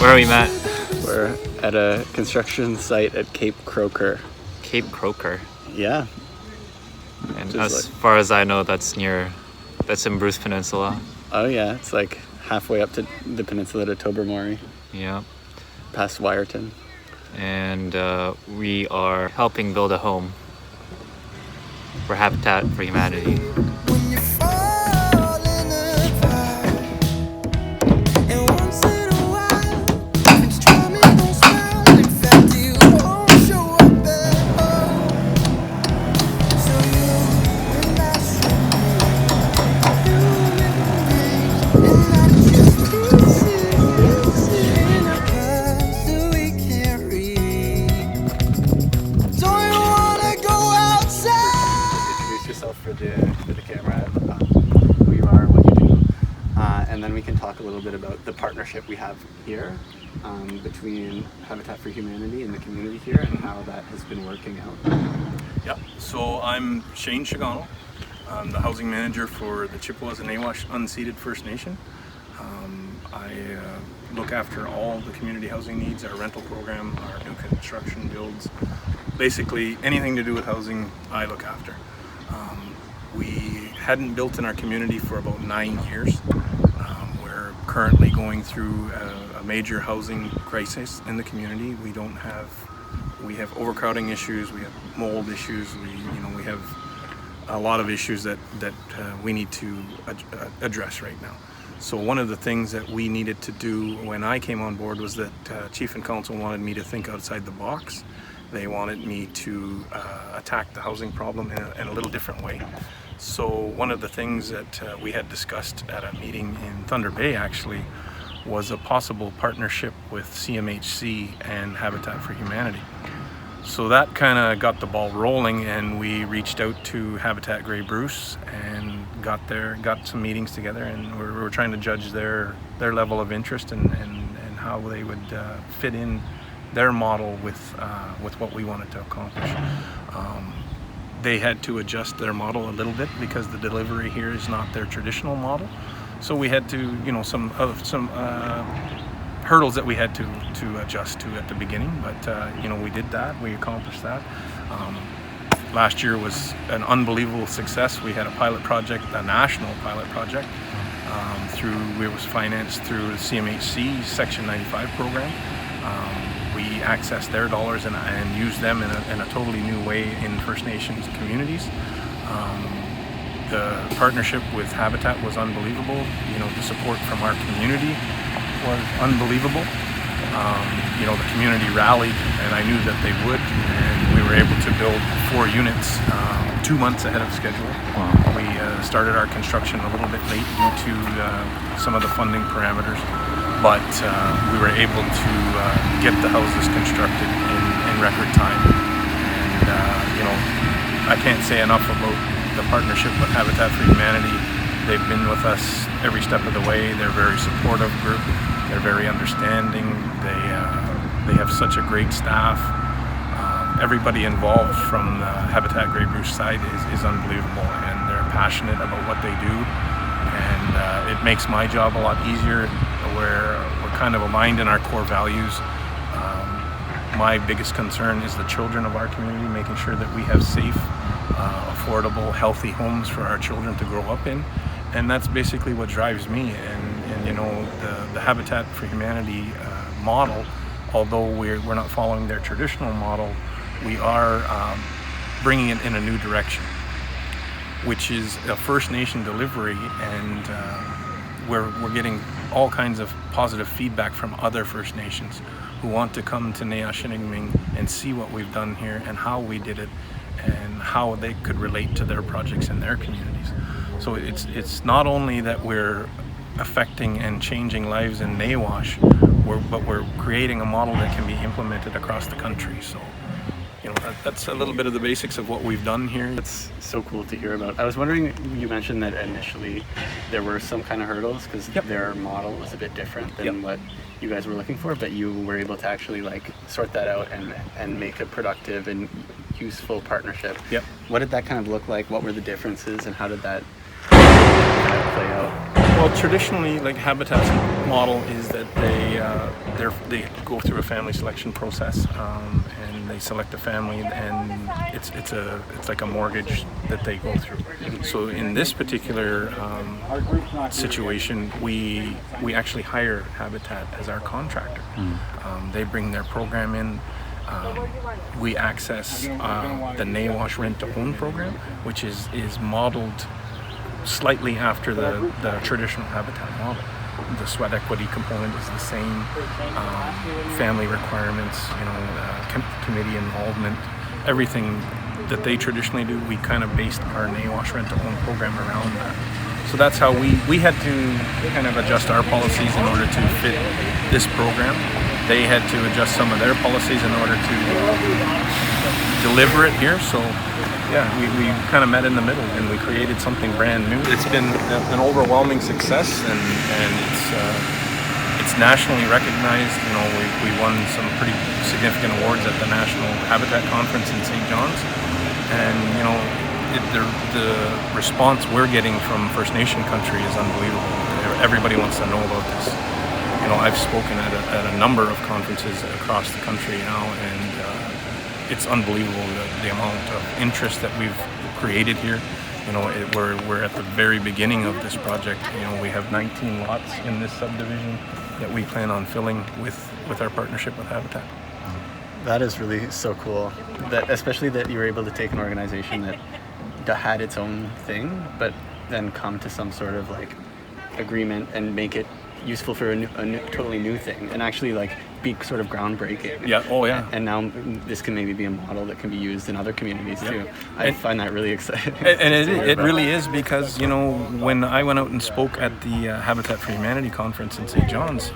Where are we, Matt? We're at a construction site at Cape Croker. Cape Croker. Yeah. And Just as far as I know, that's in Bruce Peninsula. Oh yeah, it's like halfway up to the peninsula to Tobermory, Yeah. past Wyerton. And we are helping build a home for Habitat for Humanity. For the camera, who you are, what you do, and then we can talk a little bit about the partnership we have here between Habitat for Humanity and the community here and how that has been working out. Yeah, so I'm Shane Shigano. I'm the housing manager for the Chippewas and Nawash unceded First Nation. I look after all the community housing needs, our rental program, our new construction builds, basically anything to do with housing I look after. We hadn't built in our community for about 9 years. We're currently going through a major housing crisis in the community. We have overcrowding issues, we have mold issues, we have a lot of issues that we need to address right now. So one of the things that we needed to do when I came on board was that Chief and Council wanted me to think outside the box. They wanted me to attack the housing problem in a little different way. So one of the things that we had discussed at a meeting in Thunder Bay actually was a possible partnership with CMHC and Habitat for Humanity. So that kind of got the ball rolling, and we reached out to Habitat Grey Bruce and got some meetings together, and we're trying to judge their level of interest and how they would fit in their model with what we wanted to accomplish. They had to adjust their model a little bit because the delivery here is not their traditional model. So we had to, some hurdles that we had to adjust to at the beginning. But we did that. We accomplished that. Last year was an unbelievable success. We had a pilot project, a national pilot project, it was financed through the CMHC Section 95 program. We accessed their dollars and used them in a totally new way in First Nations communities. The partnership with Habitat was unbelievable. The support from our community was unbelievable. The community rallied, and I knew that they would, and we were able to build 4 units 2 months ahead of schedule. Wow. We started our construction a little bit late due to some of the funding parameters, but we were able to get the houses constructed in record time. And I can't say enough about the partnership with Habitat for Humanity. They've been with us every step of the way. They're a very supportive group. They're very understanding. They have such a great staff. Everybody involved from the Habitat Grey Bruce side is unbelievable, and they're passionate about what they do. And it makes my job a lot easier. We're kind of aligned in our core values. My biggest concern is the children of our community, making sure that we have safe, affordable, healthy homes for our children to grow up in. And that's basically what drives me. And the Habitat for Humanity model, although we're not following their traditional model, we are bringing it in a new direction, which is a First Nation delivery, and we're getting all kinds of positive feedback from other First Nations who want to come to Neyaashiinigmiing and see what we've done here and how we did it and how they could relate to their projects in their communities. So it's not only that we're affecting and changing lives in Nawash, but we're creating a model that can be implemented across the country. So that's a little bit of the basics of what we've done here. It's so cool to hear about. I was wondering, you mentioned that initially there were some kind of hurdles because their model was a bit different than what you guys were looking for, but you were able to actually sort that out and make a productive and useful partnership. What did that kind of look like? What were the differences, and how did that play out? Well, traditionally, like Habitat's model is that they go through a family selection process, and they select a family, and it's like a mortgage that they go through. So in this particular situation, we actually hire Habitat as our contractor. They bring their program in. We access the Nawash rent-to-own program, which is modeled slightly after the traditional Habitat model. The sweat equity component is the same, family requirements, committee involvement, everything that they traditionally do, we kind of based our Nawash rent-to-own program around that. So that's how we had to kind of adjust our policies in order to fit this program. They had to adjust some of their policies in order to deliver it here. So yeah, we kind of met in the middle and we created something brand new. It's been an overwhelming success, and it's nationally recognized. We won some pretty significant awards at the National Habitat Conference in St. John's, and the response we're getting from First Nation country is unbelievable. Everybody wants to know about this. I've spoken at a number of conferences across the country now, and it's unbelievable the amount of interest that we've created here. We're at the very beginning of this project. We have 19 lots in this subdivision that we plan on filling with our partnership with Habitat. That is really so cool. That especially that you were able to take an organization that had its own thing, but then come to some sort of like agreement and make it useful for a totally new thing, and actually like be sort of groundbreaking. Yeah. Oh yeah. And now this can maybe be a model that can be used in other communities too. I find that really exciting. And it really is, because when I went out and spoke at the Habitat for Humanity conference in St. John's,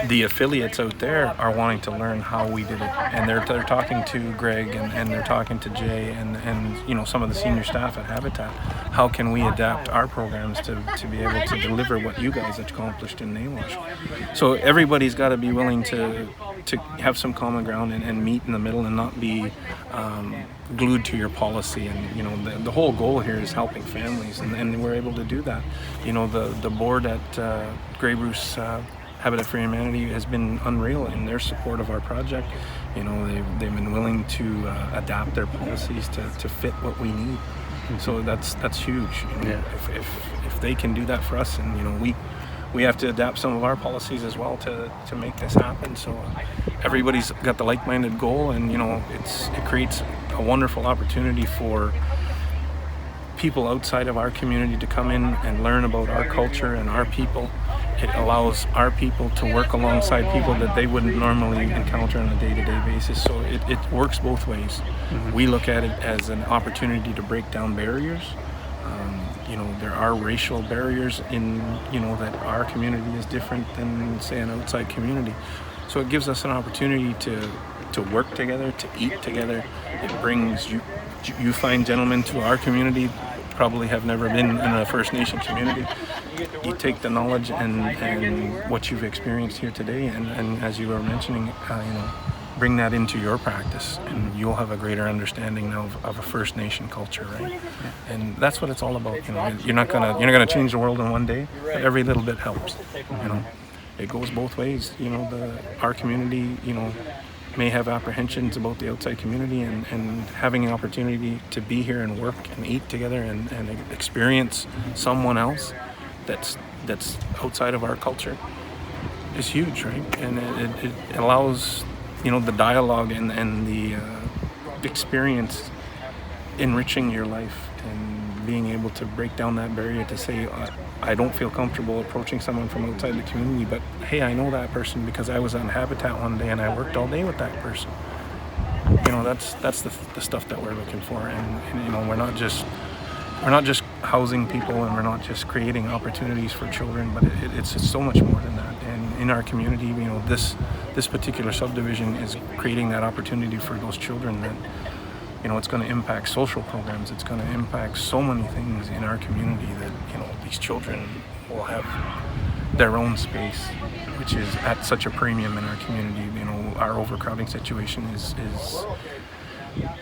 the affiliates out there are wanting to learn how we did it, and they're talking to Greg and they're talking to Jay and some of the senior staff at Habitat. How can we adapt our programs to be able to deliver what you guys accomplished in Nawash? So everybody's got to be willing to have some common ground and meet in the middle and not be glued to your policy. And the whole goal here is helping families, and we're able to do that. The board at Grey Bruce Habitat for Humanity has been unreal in their support of our project. They've been willing to adapt their policies to fit what we need. So that's huge. If they can do that for us, and we have to adapt some of our policies as well to make this happen. So everybody's got the like-minded goal, and it creates a wonderful opportunity for people outside of our community to come in and learn about our culture and our people. It allows our people to work alongside people that they wouldn't normally encounter on a day-to-day basis. So it works both ways. Mm-hmm. We look at it as an opportunity to break down barriers. There are racial barriers in, that our community is different than, say, an outside community. So it gives us an opportunity to work together, to eat together. It brings you fine gentlemen to our community, probably have never been in a First Nation community. You take the knowledge and what you've experienced here today, and as you were mentioning, bring that into your practice, and you'll have a greater understanding now of a First Nation culture, right? And that's what it's all about. You're not gonna change the world in one day, but every little bit helps. It goes both ways. Our community, may have apprehensions about the outside community, and having an opportunity to be here and work and eat together and experience someone else that's outside of our culture is huge, right? And it allows the dialogue and the experience enriching your life, and being able to break down that barrier to say, I don't feel comfortable approaching someone from outside the community, but hey, I know that person because I was on Habitat one day and I worked all day with that person. That's the stuff that we're looking for, and we're not just housing people, and we're not just creating opportunities for children, but it's so much more than that. And in our community, this particular subdivision is creating that opportunity for those children that it's going to impact social programs. It's going to impact so many things in our community that these children will have their own space, which is at such a premium in our community. Our overcrowding situation is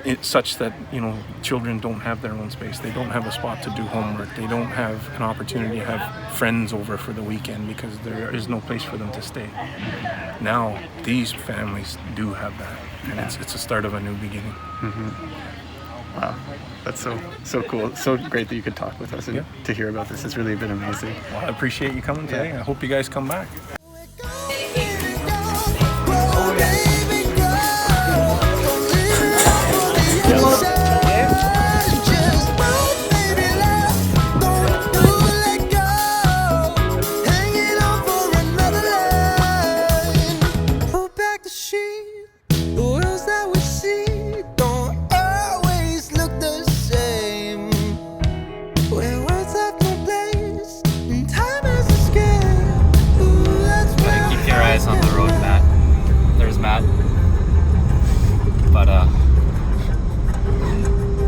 it's such that, you know, children don't have their own space. They don't have a spot to do homework. They don't have an opportunity to have friends over for the weekend because there is no place for them to stay. Now, these families do have that, and it's a start of a new beginning. Wow, that's so cool. So great that you could talk with us and to hear about this. It's really been amazing. Well, I appreciate you coming today. I hope you guys come back. On the road, Matt. There's Matt. But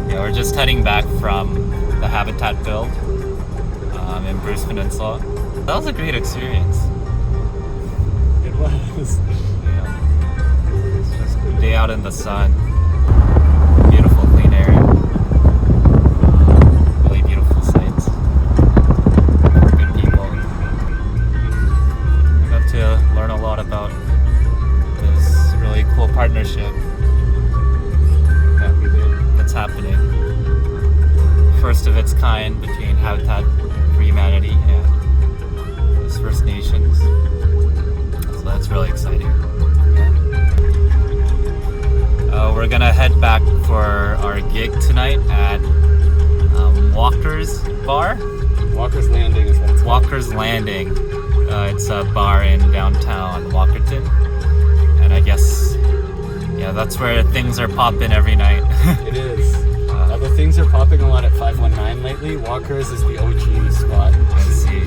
yeah, we're just heading back from the habitat build in Bruce Peninsula. That was a great experience. It was. Yeah. It's just a day out in the sun. Beautiful, clean air. Really beautiful sights. Good people. Got to learn a lot about this really cool partnership that's happening. First of its kind between Habitat for Humanity and the First Nations. So that's really exciting. We're gonna head back for our gig tonight at Walker's Bar. Walker's Landing is what it's called. Walker's Landing. It's a bar in downtown Walkerton, and I guess, yeah, that's where things are popping every night. It is. Although things are popping a lot at 519 lately, Walker's is the OG spot. I see.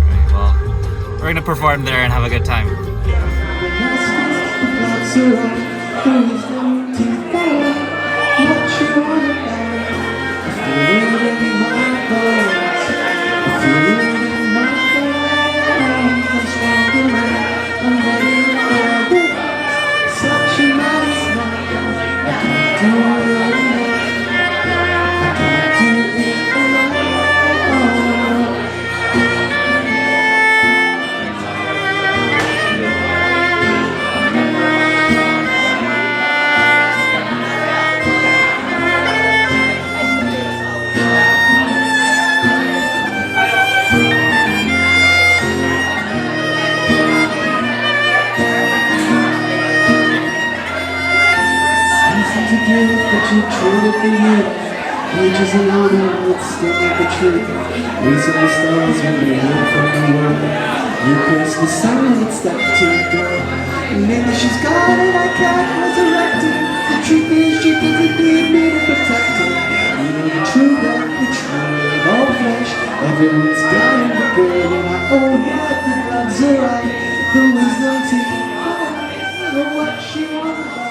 Alright, well, we're gonna perform there and have a good time. But you traded for you. Pages and honor, it's still not the truth. These are the stars when they hear from the world. You curse the silence that to go. Maybe she's gone and I can't resurrect her. The truth is she doesn't need me to protect her. You know the true love, the true of all flesh. Everyone's dying but good, and I own that the gloves are right. The wisdom to know what she wants.